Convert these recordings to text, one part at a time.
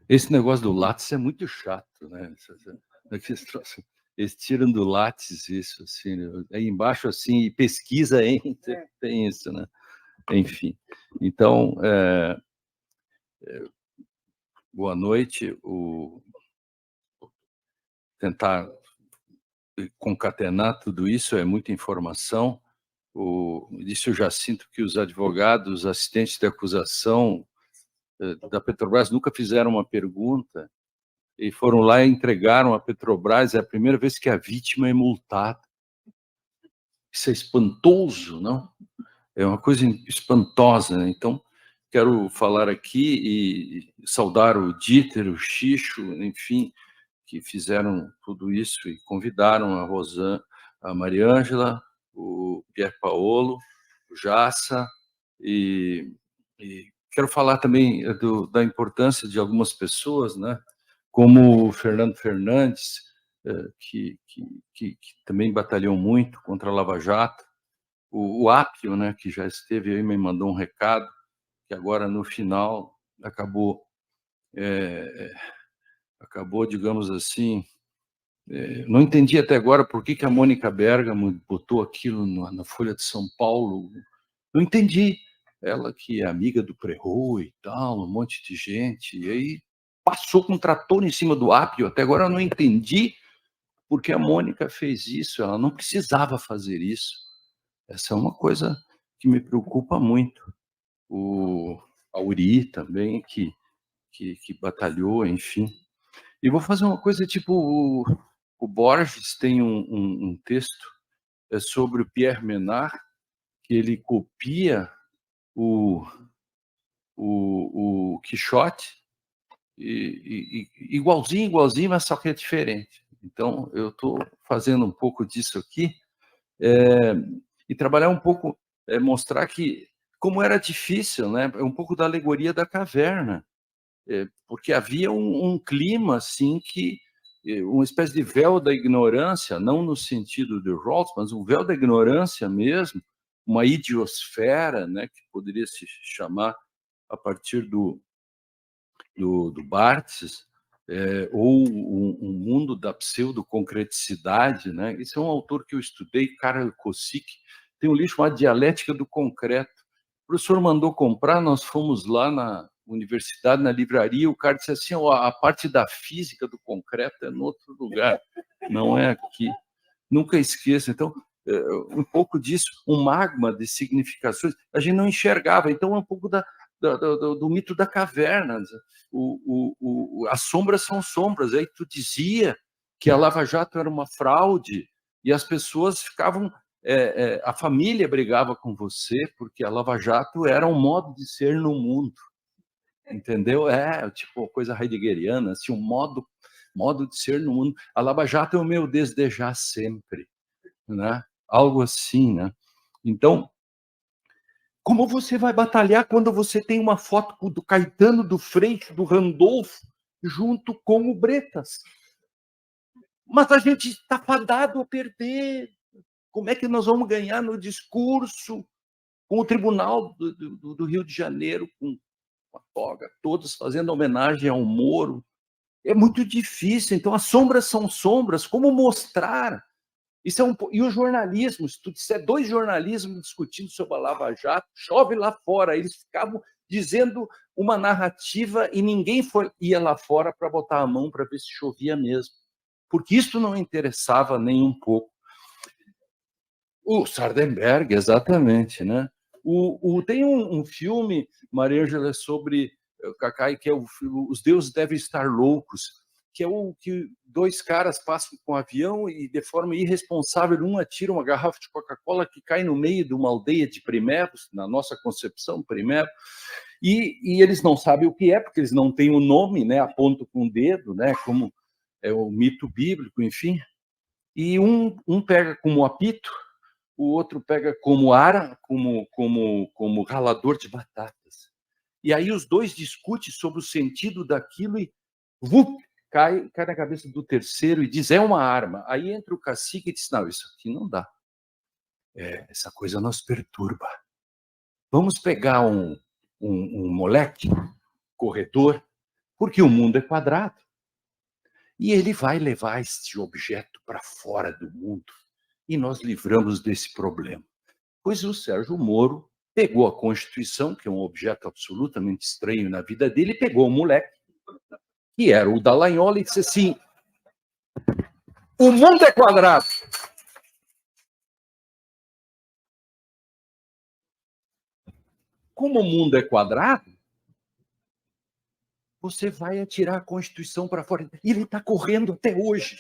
Esse negócio do Lattes é muito chato, né? Eles tiram do Lattes isso, assim, aí embaixo, assim, pesquisa, hein? Tem isso, né? Enfim. Então, boa noite. Tentar concatenar tudo isso, é muita informação. Disse o Jacinto que os advogados, assistentes de acusação da Petrobras nunca fizeram uma pergunta e foram lá e entregaram a Petrobras. É a primeira vez que a vítima é multada. Isso é espantoso, não? É uma coisa espantosa, né? Então, quero falar aqui e saudar o Dieter, o Xixo, enfim, que fizeram tudo isso e convidaram a Rosana, a Mariângela, o Pier Paolo, o Jassa, e quero falar também da importância de algumas pessoas, né? Como o Fernando Fernandes, que também batalhou muito contra a Lava Jato, o Apio, né, que já esteve aí, me mandou um recado, que agora no final acabou, digamos assim, não entendi até agora por que a Mônica Bergamo botou aquilo na Folha de São Paulo. Não entendi. Ela que é amiga do Prerro e tal, um monte de gente, e aí passou com um trator em cima do Apio. Até agora eu não entendi por que a Mônica fez isso. Ela não precisava fazer isso. Essa é uma coisa que me preocupa muito. O Auri também, que batalhou, enfim. E vou fazer uma coisa tipo o Borges tem um texto sobre o Pierre Menard, que ele copia o Quixote, igualzinho, mas só que é diferente. Então, eu estou fazendo um pouco disso aqui, e trabalhar um pouco, mostrar que como era difícil, né? Um pouco da alegoria da caverna, porque havia um clima assim que uma espécie de véu da ignorância, não no sentido de Rawls, mas um véu da ignorância mesmo, uma idiosfera, né, que poderia se chamar a partir do Barthes, ou um mundo da pseudoconcreticidade, né? Esse é um autor que eu estudei, Karel Kosick, tem um livro chamado Dialética do Concreto. O professor mandou comprar, nós fomos lá na universidade, na livraria, o cara disse assim, a parte da física do concreto é em outro lugar, não é aqui. Nunca esqueça. Então, um pouco disso, um magma de significações, a gente não enxergava. Então, é um pouco do mito da caverna. As sombras são sombras. Aí tu dizia que a Lava Jato era uma fraude e as pessoas ficavam... a família brigava com você porque a Lava Jato era um modo de ser no mundo. Entendeu? Tipo coisa heideggeriana, assim, um modo de ser no mundo. A Lava Jato é o meu desdejar sempre, né? Algo assim, né? Então, como você vai batalhar quando você tem uma foto do Caetano, do Freixo, do Randolfo, junto com o Bretas? Mas a gente está fadado a perder. Como é que nós vamos ganhar no discurso com o Tribunal do Rio de Janeiro, com a toga, todos fazendo homenagem ao Moro? É muito difícil. Então, as sombras são sombras. Como mostrar? Isso é e o jornalismo, se tu disser dois jornalismos discutindo sobre a Lava Jato, chove lá fora. Eles ficavam dizendo uma narrativa e ninguém ia lá fora para botar a mão para ver se chovia mesmo. Porque isso não interessava nem um pouco. O Sardenberg, exatamente, né? Tem um filme, Maria Ângela, sobre Cacai, que é Os Deuses Devem Estar Loucos, que é o que dois caras passam com um avião e, de forma irresponsável, um atira uma garrafa de Coca-Cola que cai no meio de uma aldeia de primeros, na nossa concepção, primero, e eles não sabem o que é, porque eles não têm o nome, né? Apontam com o dedo, né? Como é o mito bíblico, enfim. E um pega como apito, o outro pega como ara, como ralador de batatas. E aí os dois discutem sobre o sentido daquilo e cai na cabeça do terceiro e diz, é uma arma. Aí entra o cacique e diz, não, isso aqui não dá. Essa coisa nos perturba. Vamos pegar um moleque, corredor, porque o mundo é quadrado. E ele vai levar este objeto para fora do mundo e nós livramos desse problema. Pois o Sérgio Moro pegou a Constituição, que é um objeto absolutamente estranho na vida dele, e pegou o moleque, que era o Dallagnol, e disse assim: o mundo é quadrado. Como o mundo é quadrado, você vai atirar a Constituição para fora. E ele está correndo até hoje.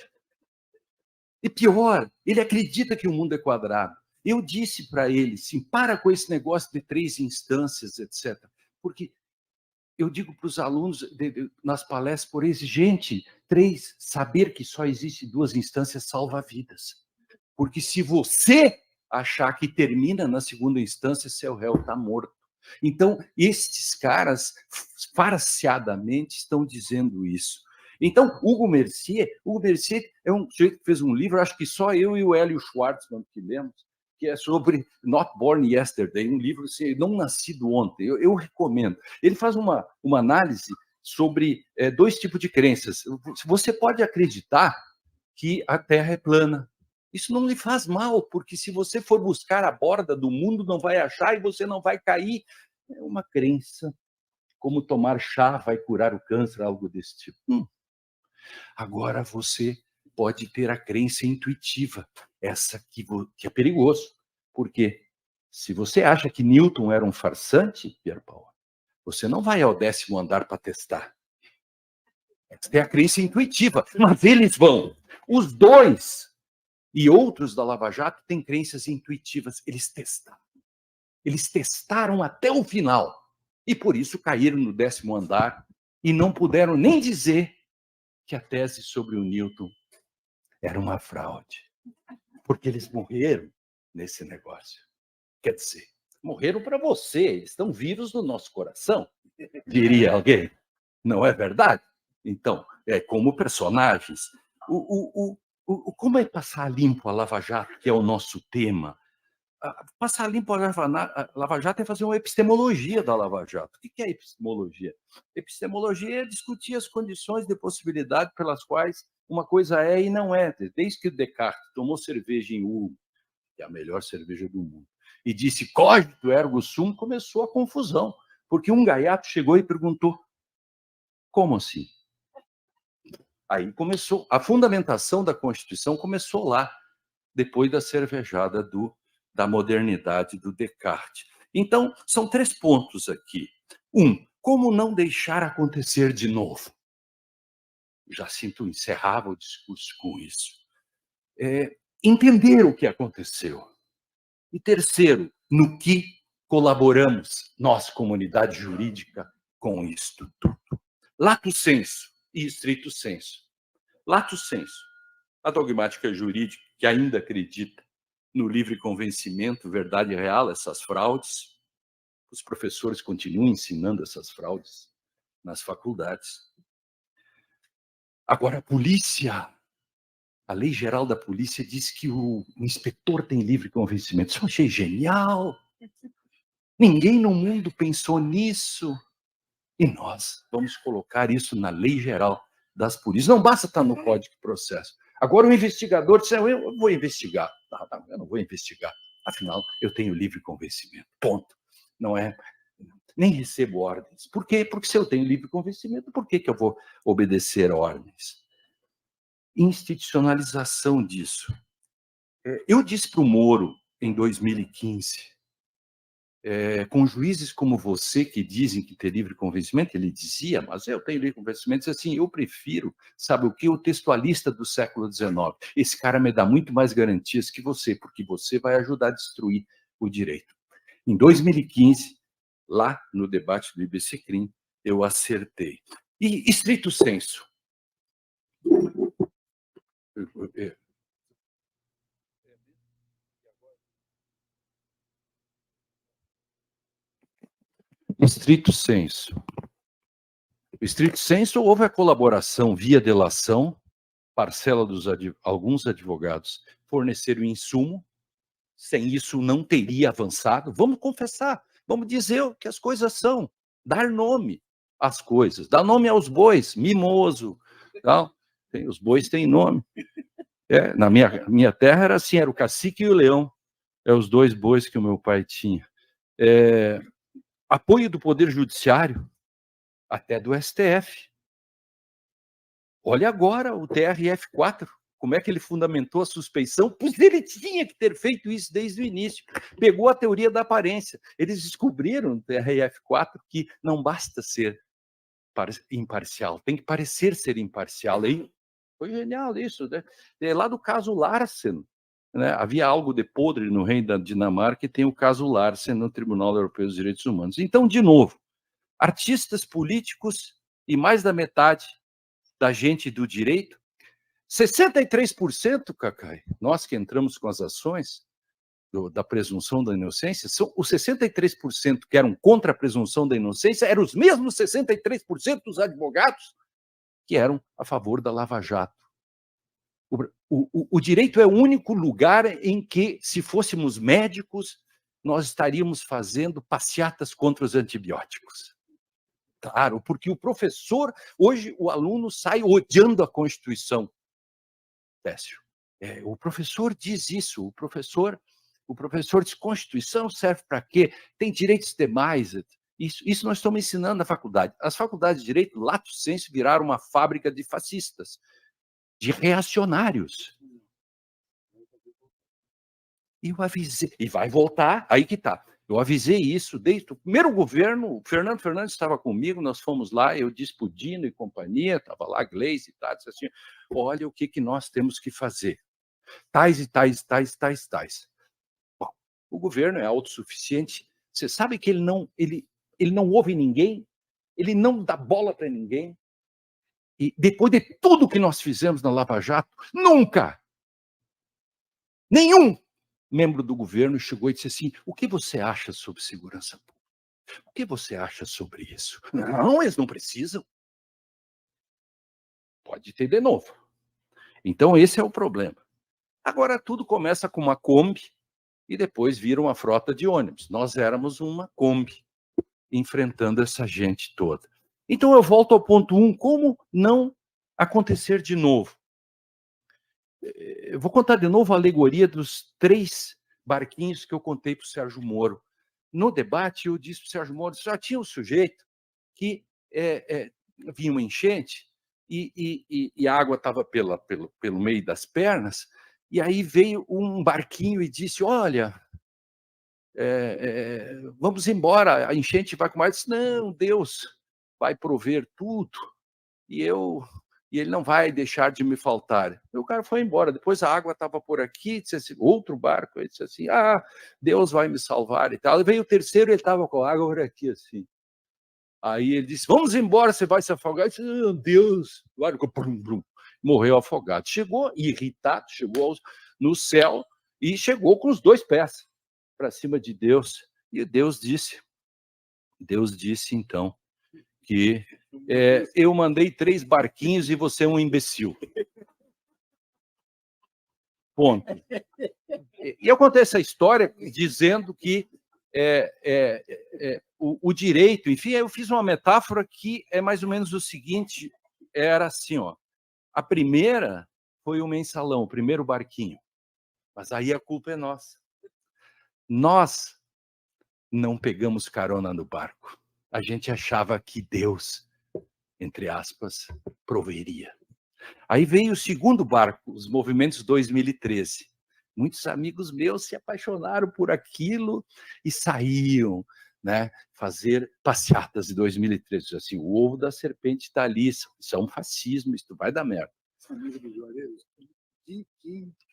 E pior, ele acredita que o mundo é quadrado. Eu disse para ele, sim, para com esse negócio de 3 instâncias, etc. Porque eu digo para os alunos nas palestras por eles, gente, 3, saber que só existe 2 instâncias salva vidas. Porque se você achar que termina na segunda instância, seu réu está morto. Então, estes caras, farciadamente, estão dizendo isso. Então, Hugo Mercier é um sujeito que fez um livro, acho que só eu e o Hélio Schwartzman que lemos, que é sobre Not Born Yesterday, um livro assim, Não Nascido Ontem. Eu recomendo. Ele faz uma análise sobre 2 tipos de crenças. Você pode acreditar que a Terra é plana. Isso não lhe faz mal, porque se você for buscar a borda do mundo, não vai achar e você não vai cair. É uma crença, como tomar chá vai curar o câncer, algo desse tipo. Agora você pode ter a crença intuitiva, essa que é perigoso. Por quê? Se você acha que Newton era um farsante, Pierre Paul, você não vai ao 10º andar para testar. Essa é a crença intuitiva, mas eles vão. Os 2 e outros da Lava Jato têm crenças intuitivas. Eles testaram. Eles testaram até o final. E por isso caíram no 10º andar e não puderam nem dizer que a tese sobre o Newton era uma fraude. Porque eles morreram nesse negócio. Quer dizer, morreram para você, eles estão vivos no nosso coração, diria alguém. Não é verdade? Então, é como personagens. Como é passar limpo a Lava Jato, que é o nosso tema? Passar limpo a Lava Jato é fazer uma epistemologia da Lava Jato. O que é epistemologia? Epistemologia é discutir as condições de possibilidade pelas quais uma coisa é e não é. Desde que Descartes tomou cerveja em Ulm, que é a melhor cerveja do mundo, e disse cogito ergo sum, começou a confusão. Porque um gaiato chegou e perguntou, como assim? Aí começou, a fundamentação da Constituição começou lá, depois da cervejada da modernidade do Descartes. Então, são 3 pontos aqui. 1, como não deixar acontecer de novo? Já sinto encerrava o discurso com isso. Entender o que aconteceu. E terceiro, no que colaboramos, nós, comunidade jurídica, com isto tudo. Lato sensu e estrito sensu. Lato sensu, a dogmática jurídica que ainda acredita no livre convencimento, verdade real, essas fraudes. Os professores continuam ensinando essas fraudes nas faculdades. Agora, a polícia, a lei geral da polícia diz que o inspetor tem livre convencimento. Isso eu achei genial. Ninguém no mundo pensou nisso. E nós vamos colocar isso na lei geral das polícias. Não basta estar no Código de Processo. Agora o investigador disse, eu vou investigar. Não, eu não vou investigar. Afinal, eu tenho livre convencimento. Ponto. Não é? Nem recebo ordens. Por quê? Porque se eu tenho livre convencimento, por que eu vou obedecer ordens? Institucionalização disso. Eu disse para o Moro, em 2015, com juízes como você, que dizem que tem livre convencimento, ele dizia, mas eu tenho livre convencimento, diz assim, eu prefiro, sabe o que, o textualista do século XIX. Esse cara me dá muito mais garantias que você, porque você vai ajudar a destruir o direito. Em 2015, lá no debate do IBC Crim, eu acertei. E estrito sensu. Estrito sensu. Estrito sensu, houve a colaboração via delação, parcela dos alguns advogados forneceram insumo, sem isso não teria avançado. Vamos confessar, vamos dizer o que as coisas são, dar nome. as coisas. Dá nome aos bois, mimoso, tal. Os bois têm nome. Na minha terra era assim, era o cacique e o leão. Os dois bois que o meu pai tinha. Apoio do Poder Judiciário, até do STF. Olha agora o TRF4, como é que ele fundamentou a suspeição, pois ele tinha que ter feito isso desde o início. Pegou a teoria da aparência. Eles descobriram no TRF4 que não basta ser imparcial, tem que parecer ser imparcial. E foi genial isso, né? Lá do caso Larsen, né? Havia algo de podre no reino da Dinamarca e tem o caso Larsen no Tribunal Europeu dos Direitos Humanos. Então, de novo, artistas políticos e mais da metade da gente do direito, 63%, Cacai, nós que entramos com as ações da presunção da inocência, são os 63% que eram contra a presunção da inocência, eram os mesmos 63% dos advogados que eram a favor da Lava Jato. O direito é o único lugar em que, se fôssemos médicos, nós estaríamos fazendo passeatas contra os antibióticos. Claro, porque o professor, hoje o aluno sai odiando a Constituição. Técio. O professor diz isso, o professor diz, Constituição serve para quê? Tem direitos demais. Isso nós estamos ensinando na faculdade. As faculdades de Direito, lato sensu, viraram uma fábrica de fascistas, de reacionários. E eu avisei, e vai voltar, aí que está. Eu avisei isso desde o primeiro governo, o Fernando Fernandes estava comigo, nós fomos lá, eu disse para o Dino e companhia, estava lá, Gleice e tal, disse assim, olha o que nós temos que fazer. Tais e tais, tais, tais, tais. Bom, o governo é autossuficiente, você sabe que ele não ouve ninguém, ele não dá bola para ninguém, e depois de tudo que nós fizemos na Lava Jato, nunca, nenhum membro do governo chegou e disse assim, o que você acha sobre segurança pública? O que você acha sobre isso? Não, eles não precisam. Pode ter de novo. Então, esse é o problema. Agora, tudo começa com uma Kombi e depois vira uma frota de ônibus. Nós éramos uma Kombi enfrentando essa gente toda. Então, eu volto ao ponto 1, como não acontecer de novo? Eu vou contar de novo a alegoria dos 3 barquinhos que eu contei para o Sérgio Moro. No debate, eu disse para o Sérgio Moro, já tinha um sujeito que vinha uma enchente e a água estava pelo meio das pernas, e aí veio um barquinho e disse, olha, vamos embora, a enchente vai com mais. Disse, não, Deus vai prover tudo, e ele não vai deixar de me faltar. E o cara foi embora. Depois a água estava por aqui, disse assim, outro barco, ele disse assim, Deus vai me salvar e tal. E veio o terceiro, ele estava com a água por aqui, assim. Aí ele disse, vamos embora, você vai se afogar. Eu disse, meu Deus, morreu afogado. Chegou irritado, chegou no céu e chegou com os 2 pés para cima de Deus. E Deus disse então, que eu mandei 3 barquinhos e você é um imbecil. Ponto. E eu contei essa história dizendo que o direito, enfim, eu fiz uma metáfora que é mais ou menos o seguinte, era assim, ó, a primeira foi o mensalão, o primeiro barquinho, mas aí a culpa é nossa. Nós não pegamos carona no barco. A gente achava que Deus, entre aspas, proveria. Aí veio o segundo barco, os movimentos 2013. Muitos amigos meus se apaixonaram por aquilo e saíam, né, fazer passeatas de 2013. Assim, o ovo da serpente está ali, isso é um fascismo, isso vai dar merda.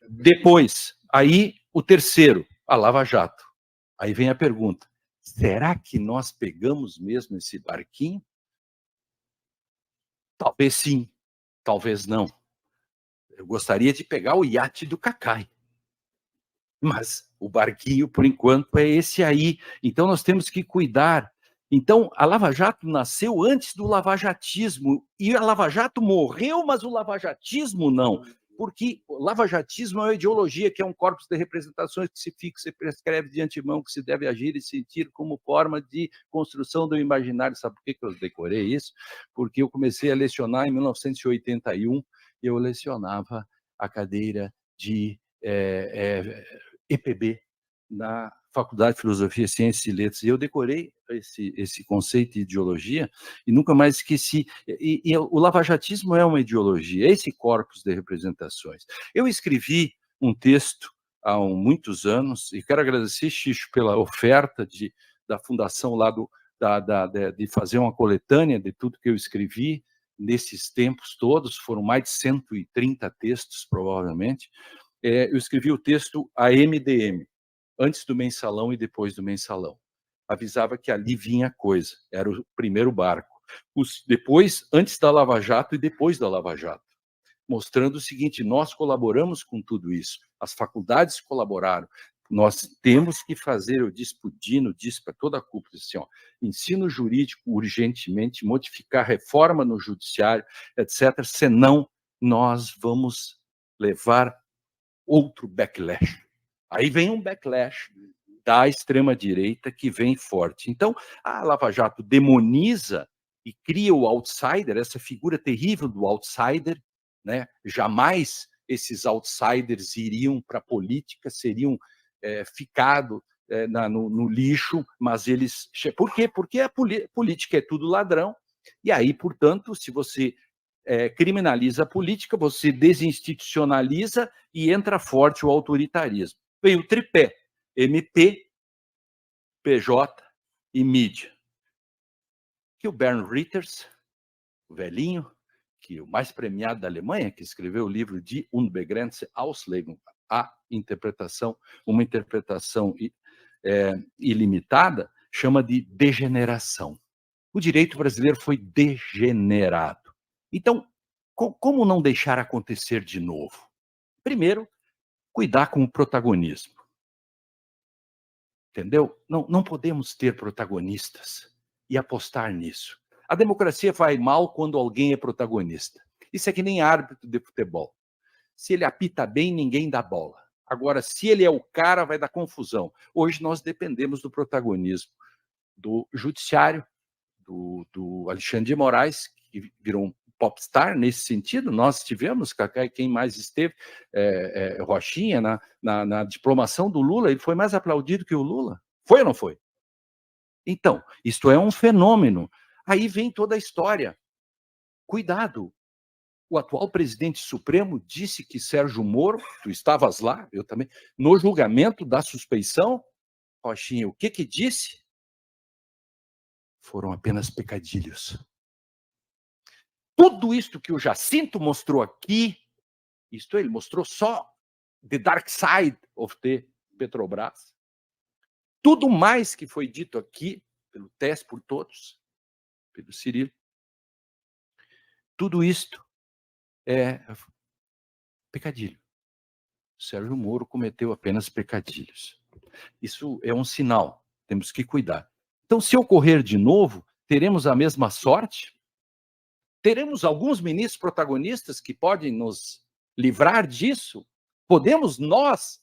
Depois, aí o terceiro, a Lava Jato. Aí vem a pergunta, será que nós pegamos mesmo esse barquinho? Talvez sim, talvez não. Eu gostaria de pegar o iate do Cacai. Mas o barquinho, por enquanto, é esse aí. Então, nós temos que cuidar. Então, a Lava Jato nasceu antes do lavajatismo. E a Lava Jato morreu, mas o lavajatismo não. porque o lavajatismo é uma ideologia que é um corpus de representações que se fixa e prescreve de antemão que se deve agir e sentir como forma de construção do imaginário. Sabe por que eu decorei isso? Porque eu comecei a lecionar em 1981, e eu lecionava a cadeira de EPB na Faculdade de Filosofia, Ciências e Letras, e eu decorei esse conceito de ideologia e nunca mais esqueci. E o lavajatismo é uma ideologia, é esse corpus de representações. Eu escrevi um texto há muitos anos, e quero agradecer, Xixo, pela oferta da fundação lá de fazer uma coletânea de tudo que eu escrevi nesses tempos todos, foram mais de 130 textos, provavelmente. Eu escrevi o texto AMDM, antes do mensalão e depois do mensalão. Avisava que ali vinha coisa, era o primeiro barco. Depois, antes da Lava Jato e depois da Lava Jato, mostrando o seguinte: nós colaboramos com tudo isso, as faculdades colaboraram, nós temos que fazer, eu disse para o Dino, disse para toda a cúpula, assim, ó, ensino jurídico urgentemente, modificar reforma no judiciário, etc., senão nós vamos levar outro backlash. Aí vem um backlash da extrema-direita que vem forte. Então, a Lava Jato demoniza e cria o outsider, essa figura terrível do outsider, né? Jamais esses outsiders iriam para a política, seriam ficado no lixo, mas eles... Por quê? Porque a política é tudo ladrão, e aí, portanto, se você criminaliza a política, você desinstitucionaliza e entra forte o autoritarismo. Vem o tripé, MP, PJ e mídia. Que o Bernd Ritters, o velhinho, que o mais premiado da Alemanha, que escreveu o livro Die unbegrenzte Auslegung, a interpretação, uma interpretação ilimitada, chama de degeneração. O direito brasileiro foi degenerado. Então, como não deixar acontecer de novo? Primeiro, cuidar com o protagonismo. Entendeu? Não podemos ter protagonistas e apostar nisso. A democracia vai mal quando alguém é protagonista. Isso é que nem árbitro de futebol. Se ele apita bem, ninguém dá bola. Agora, se ele é o cara, vai dar confusão. Hoje nós dependemos do protagonismo do judiciário, do Alexandre de Moraes, que virou um popstar nesse sentido. Nós tivemos, Cacá, quem mais esteve, Rochinha, na diplomação do Lula, ele foi mais aplaudido que o Lula. Foi ou não foi? Então, isto é um fenômeno. Aí vem toda a história. Cuidado. O atual presidente supremo disse que Sérgio Moro, tu estavas lá, eu também, no julgamento da suspeição, Rochinha, o que disse? Foram apenas pecadilhos. Tudo isto que o Jacinto mostrou aqui, isto ele mostrou só the dark side of the Petrobras. Tudo mais que foi dito aqui, pelo Tess, por todos, pelo Cirilo, tudo isto é pecadilho. Sérgio Moro cometeu apenas pecadilhos. Isso é um sinal, temos que cuidar. Então, se ocorrer de novo, teremos a mesma sorte? Teremos alguns ministros protagonistas que podem nos livrar disso? Podemos nós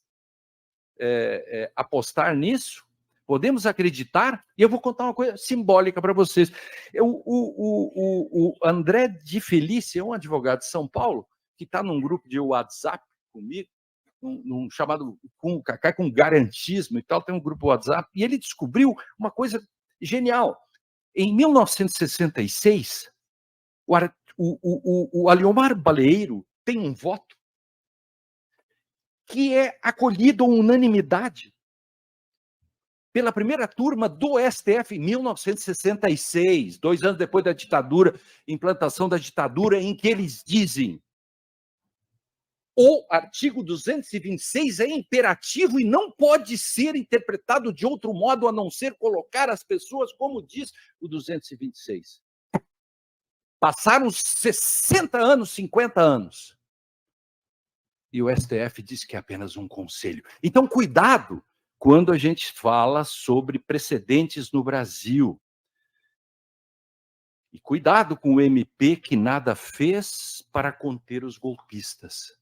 apostar nisso? Podemos acreditar? E eu vou contar uma coisa simbólica para vocês. O André de Felícia é um advogado de São Paulo que está num grupo de WhatsApp comigo, num chamado com Cacá, com garantismo e tal, tem um grupo WhatsApp, e ele descobriu uma coisa genial. Em 1966, o Aliomar Baleiro tem um voto que é acolhido à unanimidade pela primeira turma do STF em 1966, 2 anos depois da ditadura, implantação da ditadura, em que eles dizem: o artigo 226 é imperativo e não pode ser interpretado de outro modo a não ser colocar as pessoas como diz o 226. Passaram 60 anos, 50 anos. E o STF diz que é apenas um conselho. Então, cuidado quando a gente fala sobre precedentes no Brasil. E cuidado com o MP que nada fez para conter os golpistas.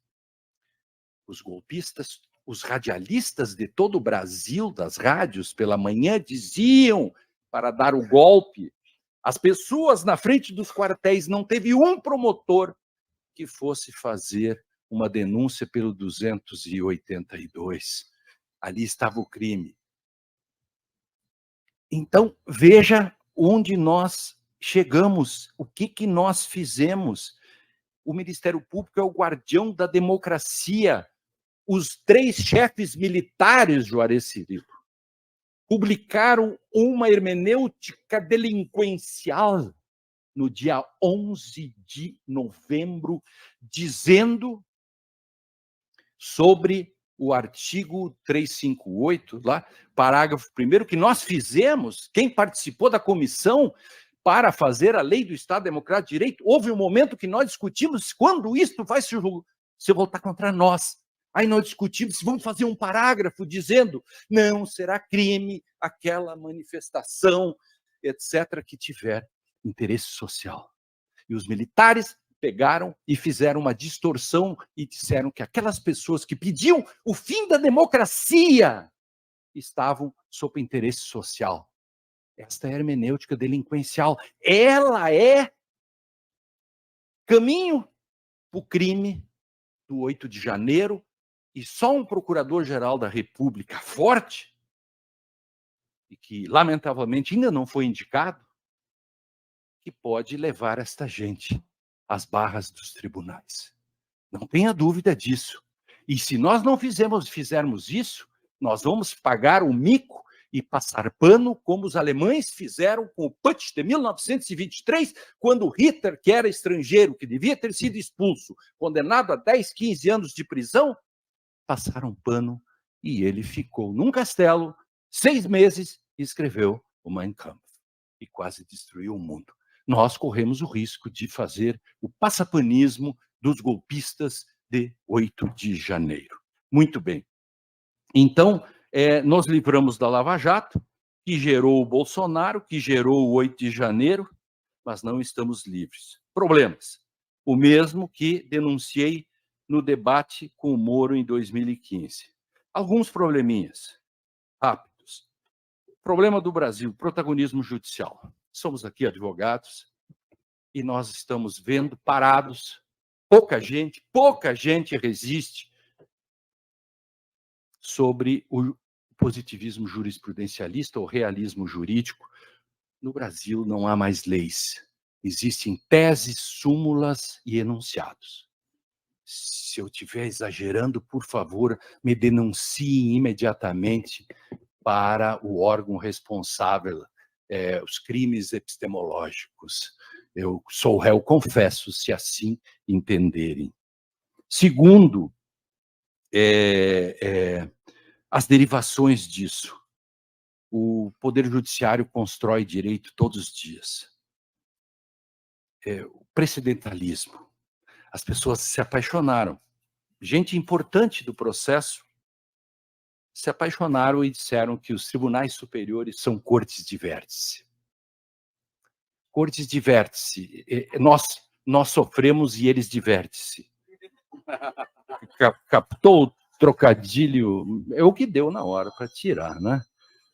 Os golpistas, os radialistas de todo o Brasil, das rádios, pela manhã, diziam para dar o golpe. As pessoas na frente dos quartéis, não teve um promotor que fosse fazer uma denúncia pelo 282. Ali estava o crime. Então, veja onde nós chegamos, o que nós fizemos. O Ministério Público é o guardião da democracia. Os 3 chefes militares, Juarez Cirilo, publicaram uma hermenêutica delinquencial no dia 11 de novembro, dizendo sobre o artigo 358, lá, parágrafo 1º, que nós fizemos, quem participou da comissão para fazer a lei do Estado Democrático de Direito, houve um momento que nós discutimos quando isto vai se voltar contra nós. Aí nós discutimos se vamos fazer um parágrafo dizendo não será crime aquela manifestação, etc., que tiver interesse social. E os militares pegaram e fizeram uma distorção e disseram que aquelas pessoas que pediam o fim da democracia estavam sob interesse social. Esta é a hermenêutica delinquencial. Ela é caminho para o crime do 8 de janeiro, e só um procurador-geral da República forte, e que, lamentavelmente, ainda não foi indicado, que pode levar esta gente às barras dos tribunais. Não tenha dúvida disso. E se nós não fizermos isso, nós vamos pagar o mico e passar pano, como os alemães fizeram com o Putsch de 1923, quando Hitler, que era estrangeiro, que devia ter sido expulso, condenado a 10, 15 anos de prisão, passaram pano e ele ficou num castelo 6 meses e escreveu o Mein Kampf e quase destruiu o mundo. Nós corremos o risco de fazer o passapanismo dos golpistas de 8 de janeiro. Muito bem. Então, nós livramos da Lava Jato, que gerou o Bolsonaro, que gerou o 8 de janeiro, mas não estamos livres. Problemas. O mesmo que denunciei no debate com o Moro em 2015. Alguns probleminhas rápidos. Problema do Brasil, protagonismo judicial. Somos aqui advogados e nós estamos vendo parados, pouca gente resiste sobre o positivismo jurisprudencialista ou realismo jurídico. No Brasil não há mais leis. Existem teses, súmulas e enunciados. Se eu estiver exagerando, por favor, me denuncie imediatamente para o órgão responsável, os crimes epistemológicos. Eu sou réu, confesso, se assim entenderem. Segundo, as derivações disso. O Poder Judiciário constrói direito todos os dias. O precedentalismo. As pessoas se apaixonaram. Gente importante do processo se apaixonaram e disseram que os tribunais superiores são cortes de vértice. Cortes de vértice. Nós sofremos e eles de vértice. Captou o trocadilho? É o que deu na hora para tirar, né?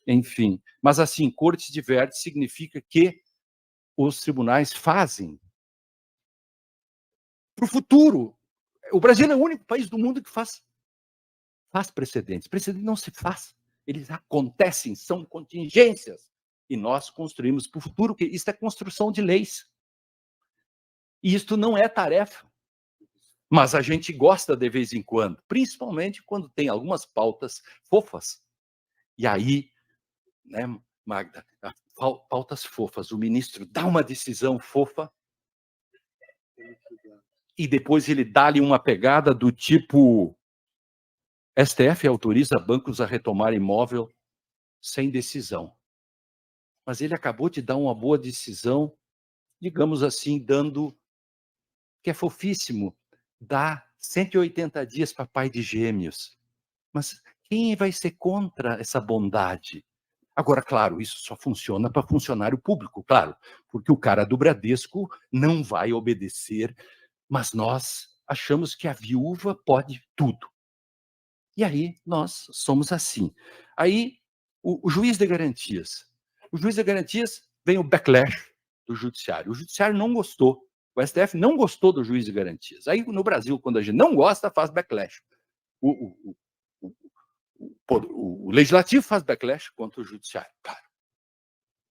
Enfim, mas assim, cortes de vértice significa que os tribunais fazem para o futuro. O Brasil é o único país do mundo que faz precedentes. Precedentes não se faz, eles acontecem, são contingências. E nós construímos para o futuro, que isso é construção de leis. E isto não é tarefa. Mas a gente gosta de vez em quando, principalmente quando tem algumas pautas fofas. E aí, né, Magda, pautas fofas, o ministro dá uma decisão fofa e depois ele dá-lhe uma pegada do tipo: STF autoriza bancos a retomar imóvel sem decisão. Mas ele acabou de dar uma boa decisão, digamos assim, dando, que é fofíssimo, dá 180 dias para pai de gêmeos. Mas quem vai ser contra essa bondade? Agora, claro, isso só funciona para funcionário público, claro, porque o cara do Bradesco não vai obedecer, mas nós achamos que a viúva pode tudo. E aí nós somos assim. Aí o juiz de garantias. O juiz de garantias vem o backlash do judiciário. O judiciário não gostou. O STF não gostou do juiz de garantias. Aí no Brasil, quando a gente não gosta, faz backlash. O, o, o, o legislativo faz backlash contra o judiciário. Claro.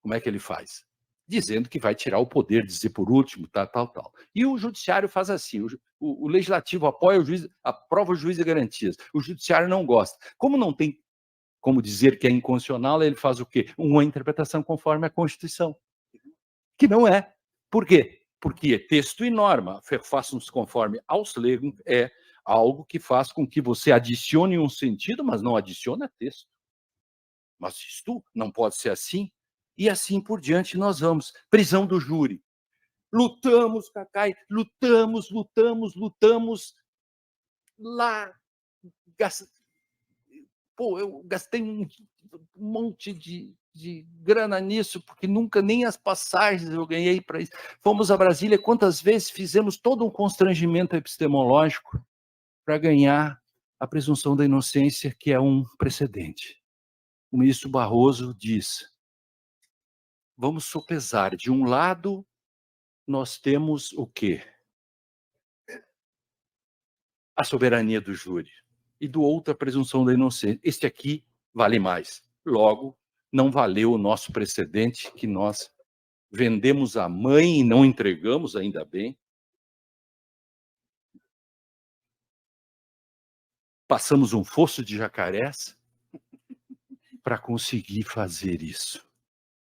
Como é que ele faz? Dizendo que vai tirar o poder, dizer por último, tal. E o judiciário faz assim, o legislativo apoia o juiz, aprova o juiz de garantias, o judiciário não gosta. Como não tem como dizer que é inconstitucional, ele faz o quê? Uma interpretação conforme a Constituição, que não é. Por quê? Porque texto e norma, façam-se conforme aos leigos, é algo que faz com que você adicione um sentido, mas não adiciona texto. Mas isto não pode ser assim. E assim por diante nós vamos. Prisão do júri. Lutamos, Cacai, lutamos. Lá, eu gastei um monte de grana nisso, porque nunca nem as passagens eu ganhei para isso. Fomos a Brasília, quantas vezes fizemos todo um constrangimento epistemológico para ganhar a presunção da inocência, que é um precedente. O ministro Barroso diz: vamos sopesar. De um lado, nós temos o quê? A soberania do júri. E do outro, a presunção da inocência. Este aqui vale mais. Logo, não valeu o nosso precedente, que nós vendemos a mãe e não entregamos, ainda bem. Passamos um fosso de jacarés para conseguir fazer isso.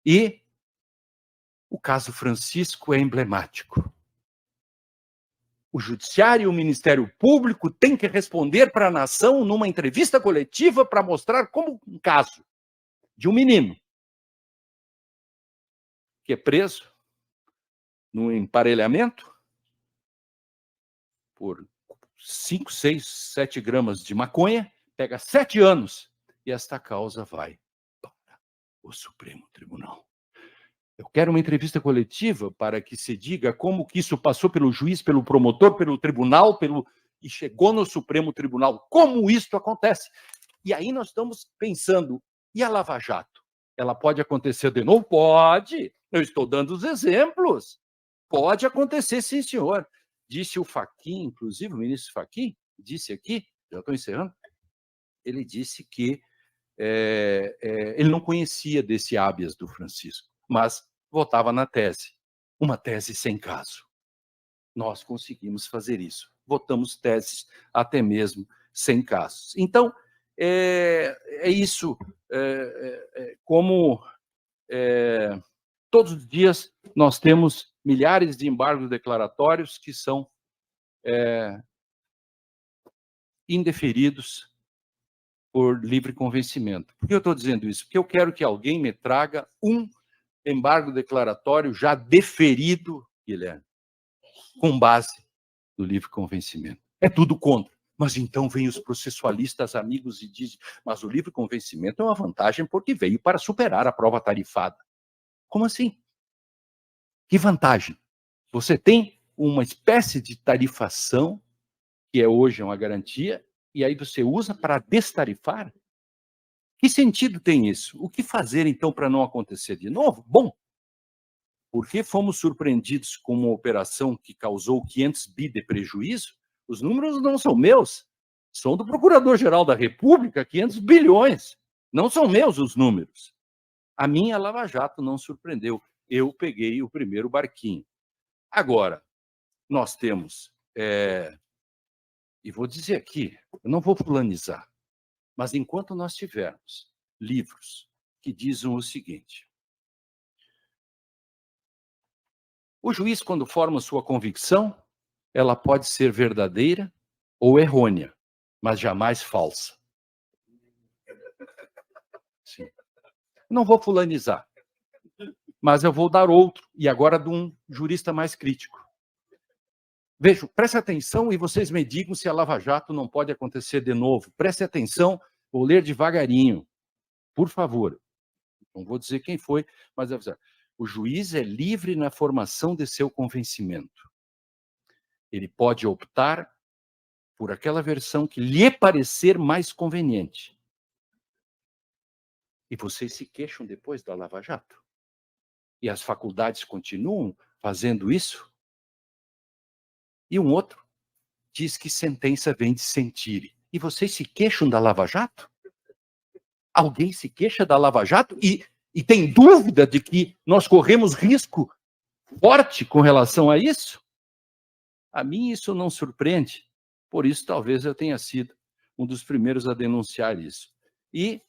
E o caso Francisco é emblemático. O Judiciário e o Ministério Público têm que responder para a nação numa entrevista coletiva para mostrar como um caso de um menino que é preso no emparelhamento por 5, 6, 7 gramas de maconha, pega 7 anos, e esta causa vai para o Supremo Tribunal. Eu quero uma entrevista coletiva para que se diga como que isso passou pelo juiz, pelo promotor, pelo tribunal, e chegou no Supremo Tribunal. Como isso acontece? E aí nós estamos pensando, e a Lava Jato? Ela pode acontecer de novo? Pode. Eu estou dando os exemplos. Pode acontecer, sim, senhor. Disse o Fachin, inclusive, o ministro Fachin, disse aqui, já estou encerrando, ele disse que ele não conhecia desse habeas do Francisco, mas votava na tese. Uma tese sem caso. Nós conseguimos fazer isso. Votamos teses até mesmo sem casos. Então, é isso. Como todos os dias nós temos milhares de embargos declaratórios que são indeferidos por livre convencimento. Por que eu estou dizendo isso? Porque eu quero que alguém me traga um embargo declaratório já deferido, Guilherme, com base no livre convencimento. É tudo contra. Mas então vêm os processualistas amigos e dizem, mas o livre convencimento é uma vantagem porque veio para superar a prova tarifada. Como assim? Que vantagem? Você tem uma espécie de tarifação, que é hoje uma garantia, e aí você usa para destarifar? Que sentido tem isso? O que fazer, então, para não acontecer de novo? Bom, porque fomos surpreendidos com uma operação que causou 500 bi de prejuízo? Os números não são meus, são do Procurador-Geral da República, 500 bilhões. Não são meus os números. A minha Lava Jato não surpreendeu. Eu peguei o primeiro barquinho. Agora, nós temos, e vou dizer aqui, eu não vou fulanizar, mas enquanto nós tivermos livros que dizem o seguinte: o juiz, quando forma sua convicção, ela pode ser verdadeira ou errônea, mas jamais falsa. Sim. Não vou fulanizar, mas eu vou dar outro, e agora de um jurista mais crítico. Vejam, preste atenção e vocês me digam se a Lava Jato não pode acontecer de novo. Preste atenção, vou ler devagarinho, por favor. Não vou dizer quem foi, mas o juiz é livre na formação de seu convencimento. Ele pode optar por aquela versão que lhe parecer mais conveniente. E vocês se queixam depois da Lava Jato? E as faculdades continuam fazendo isso? E um outro diz que sentença vem de sentire. E vocês se queixam da Lava Jato? Alguém se queixa da Lava Jato e tem dúvida de que nós corremos risco forte com relação a isso? A mim isso não surpreende. Por isso, talvez eu tenha sido um dos primeiros a denunciar isso. E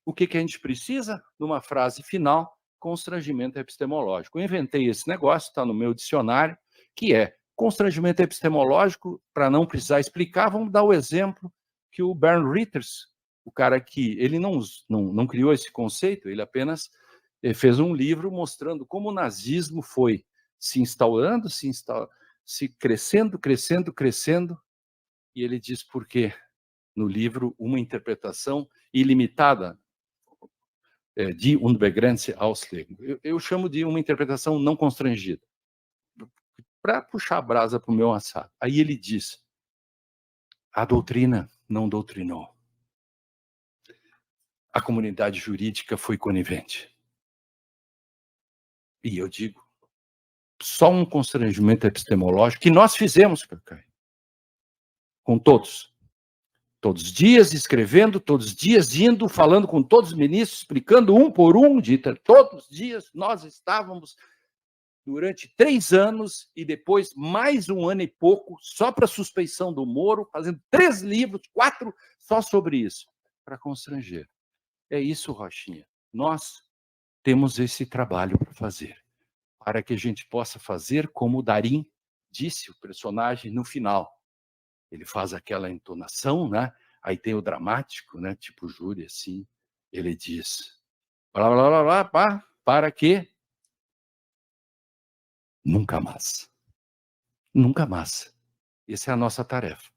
o que a gente precisa? Numa frase final, constrangimento epistemológico. Eu inventei esse negócio, está no meu dicionário, que é constrangimento epistemológico, para não precisar explicar, vamos dar o exemplo que o Bernd Ritters, o cara que ele não criou esse conceito, ele apenas fez um livro mostrando como o nazismo foi se instaurando, se crescendo, e ele diz por quê no livro uma interpretação ilimitada de unbegrenzte Auslegung. Eu chamo de uma interpretação não constrangida, para puxar a brasa para o meu assado. Aí ele diz, a doutrina não doutrinou. A comunidade jurídica foi conivente. E eu digo, só um constrangimento epistemológico que nós fizemos, Cacai, com todos. Todos os dias escrevendo, todos os dias indo, falando com todos os ministros, explicando um por um, todos os dias nós estávamos durante 3 anos e depois mais 1 ano e pouco só para suspeição do Moro, fazendo 3 livros, 4 só sobre isso, para constranger. É isso, Rochinha. Nós temos esse trabalho para fazer, para que a gente possa fazer como o Darim disse, o personagem, no final. Ele faz aquela entonação, né? Aí tem o dramático, né? Tipo júri, assim. Ele diz, blá, blá, blá, blá, blá, para que nunca mais. Nunca mais. Essa é a nossa tarefa.